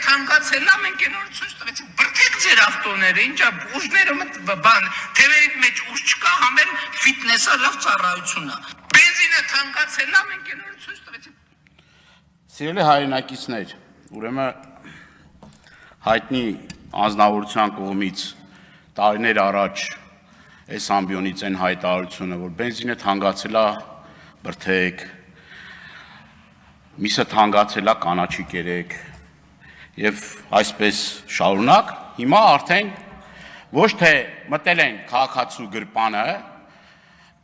թանկացել է, մենք այնօր ցույց տվեցինք, բրդեք ձեր ավտոները, ինչա ուժները բան, թևերի մեջ ուժ չկա, համեն ֆիթնեսը լավ ծառայություն է։ Բենզինը թանկացել է, մենք այնօր ցույց տվեցինք։ Սիրելի հայրենակիցներ, ուրեմն հայտնի անձնավորության կողմից տարիներ առաջ այս ամբիոնից այն հայտարարությունը, որ բենզինը թանկացել է, բրդեք, միսը թանկացել է, կանաչի կերեք եւ այսպես շարունակ, հիմա արդեն ոչ թե մտել են քաղաքացու գրպանը,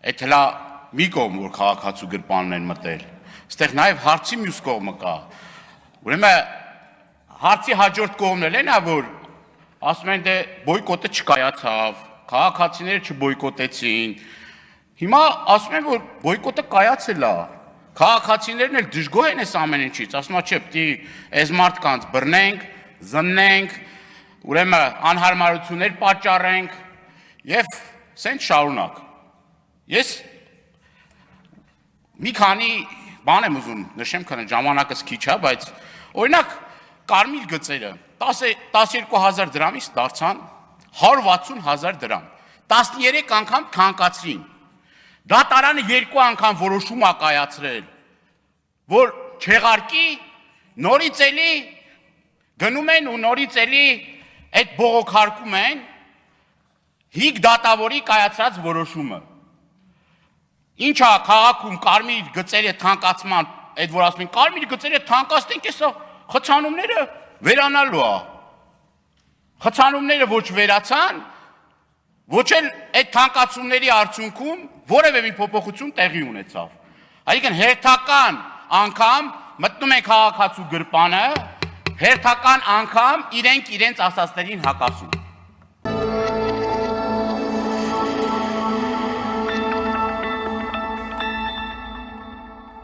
այդ հլա մի կողմ որ քաղաքացու գրպանն են մտել, այստեղ նաեւ հարցի մյուս կողմը կա, ուրեմն հարցի հաջորդ կողմն էլ է նա որ ասում են դե բոյկոտը չկայացավ, քաղաքացիները չբոյկոտեցին, հիմա ասում են որ բոյկոտը կայացել է, քաղաքացիներն էլ դժգոհ են այս ամեն ինչից, ասում են չէ, պիտի այս մարդկանց բռնենք, զննենք, ուրեմն անհարմարություններ պատճառենք եւ սենց շարունակ։ Ես մի քանի բան եմ ուզում նշեմ, քանի ժամանակս քիչ է, բայց օրինակ կարմիր գծերը 12,000 դրամից դարձան 160,000 դրամ, 13 անգամ թանկացրին, դատարանը 2 անգամ որոշում է կայացրել, որ չեղարկի, նորից էլի գնում են ու նորից էլի այդ բողոքարկում են 5 դատավորի կայացրած որոշումը։ Ինչ է քաղաքում կարմիր գծերի թանկացման, այդ որ ասում են կարմիր գծերը թանկացնենք, հեսա խցանումները վերանալու է։ Խցանումները ոչ վերացան, ոչ էլ այդ թանկացումների արդյունքում որևէ մի փոփոխություն տեղի ունեցավ։ Այսինքն հերթական անգամ մտնում են քաղաքացու գրպանը, հերթական անգամ իրենք իրենց ասածներին հակասում։